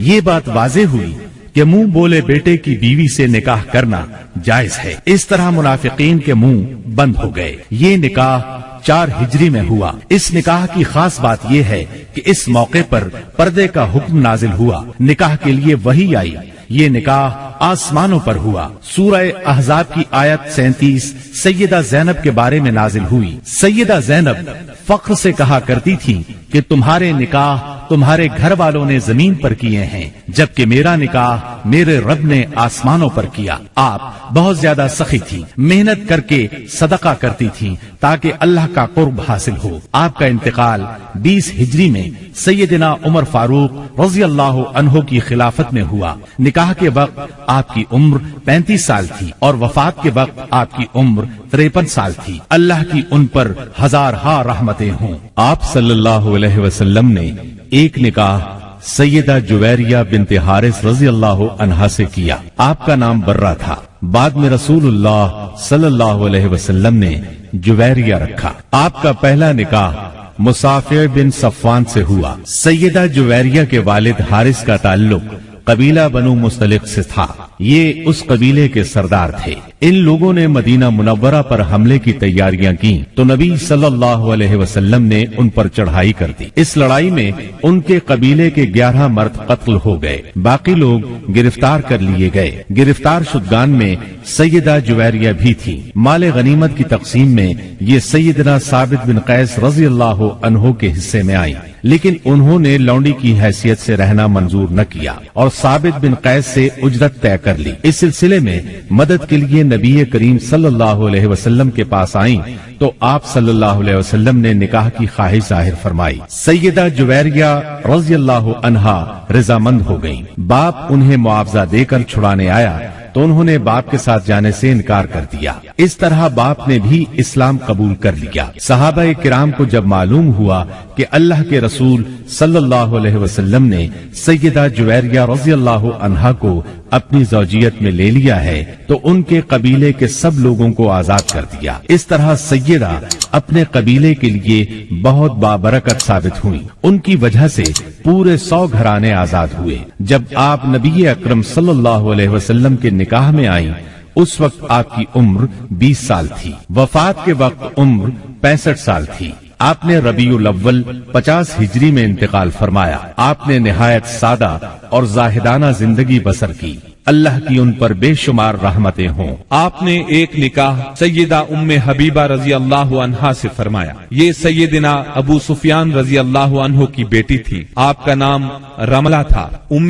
یہ بات واضح ہوئی کہ منہ بولے بیٹے کی بیوی سے نکاح کرنا جائز ہے۔ اس طرح منافقین کے منہ بند ہو گئے۔ یہ نکاح 4 ہجری میں ہوا۔ اس نکاح کی خاص بات یہ ہے کہ اس موقع پر پردے کا حکم نازل ہوا، نکاح کے لیے وحی آئی۔ یہ نکاح آسمانوں پر ہوا۔ سورہ احزاب کی آیت 37 سیدہ زینب کے بارے میں نازل ہوئی۔ سیدہ زینب فخر سے کہا کرتی تھی کہ تمہارے نکاح تمہارے گھر والوں نے زمین پر کیے ہیں، جبکہ میرا نکاح میرے رب نے آسمانوں پر کیا۔ آپ بہت زیادہ سخی تھی، محنت کر کے صدقہ کرتی تھی تاکہ اللہ کا قرب حاصل ہو۔ آپ کا انتقال 20 ہجری میں سیدنا عمر فاروق رضی اللہ عنہ کی خلافت میں ہوا۔ نکاح کے وقت آپ کی عمر 35 سال تھی اور وفات کے وقت آپ کی عمر 53 سال تھی۔ اللہ کی ان پر ہزارہا رحمتیں ہوں۔ آپ صلی اللہ علیہ وسلم نے ایک نکاح سیدہ جویریہ بنت حارث رضی اللہ عنہا سے کیا۔ آپ کا نام برہ تھا، بعد میں رسول اللہ صلی اللہ علیہ وسلم نے جویریہ رکھا۔ آپ کا پہلا نکاح مصافع بن صفوان سے ہوا۔ سیدہ جویریہ کے والد حارث کا تعلق قبیلہ بنو مستلق سے تھا۔ یہ اس قبیلے کے سردار تھے۔ ان لوگوں نے مدینہ منورہ پر حملے کی تیاریاں کی تو نبی صلی اللہ علیہ وسلم نے ان پر چڑھائی کر دی۔ اس لڑائی میں ان کے قبیلے کے 11 مرد قتل ہو گئے، باقی لوگ گرفتار کر لیے گئے۔ گرفتار شدگان میں سیدہ جویریہ بھی تھی۔ مال غنیمت کی تقسیم میں یہ سیدنا ثابت بن قیس رضی اللہ عنہ کے حصے میں آئی، لیکن انہوں نے لونڈی کی حیثیت سے رہنا منظور نہ کیا اور ثابت بن قیس سے اجرت طے کر لی۔ اس سلسلے میں مدد کے لیے نبی کریم صلی اللہ علیہ وسلم کے پاس آئیں تو آپ صلی اللہ علیہ وسلم نے نکاح کی خواہش ظاہر فرمائی۔ سیدہ جویریہ رضی اللہ عنہا رضامند ہو گئیں۔ باپ انہیں معاوضہ دے کر چھڑانے آیا تو انہوں نے باپ کے ساتھ جانے سے انکار کر دیا۔ اس طرح باپ نے بھی اسلام قبول کر لیا۔ صحابہ کرام کو جب معلوم ہوا کہ اللہ کے رسول صلی اللہ علیہ وسلم نے سیدہ جویریہ رضی اللہ عنہا کو اپنی زوجیت میں لے لیا ہے تو ان کے قبیلے کے سب لوگوں کو آزاد کر دیا۔ اس طرح سیدہ اپنے قبیلے کے لیے بہت بابرکت ثابت ہوئی۔ ان کی وجہ سے پورے 100 گھرانے آزاد ہوئے۔ جب آپ نبی اکرم صلی اللہ علیہ وسلم کے نکاح میں آئیں اس وقت آپ کی عمر 20 سال تھی۔ وفات کے وقت عمر 65 سال تھی۔ آپ نے ربیع الاول 50 ہجری میں انتقال فرمایا۔ آپ نے نہایت سادہ اور زاہدانہ زندگی بسر کی۔ اللہ کی ان پر بے شمار رحمتیں ہوں۔ آپ نے ایک نکاح سیدہ ام حبیبہ رضی اللہ عنہا سے فرمایا۔ یہ سیدنا ابو سفیان رضی اللہ عنہ کی بیٹی تھی۔ آپ کا نام رملہ تھا۔ ام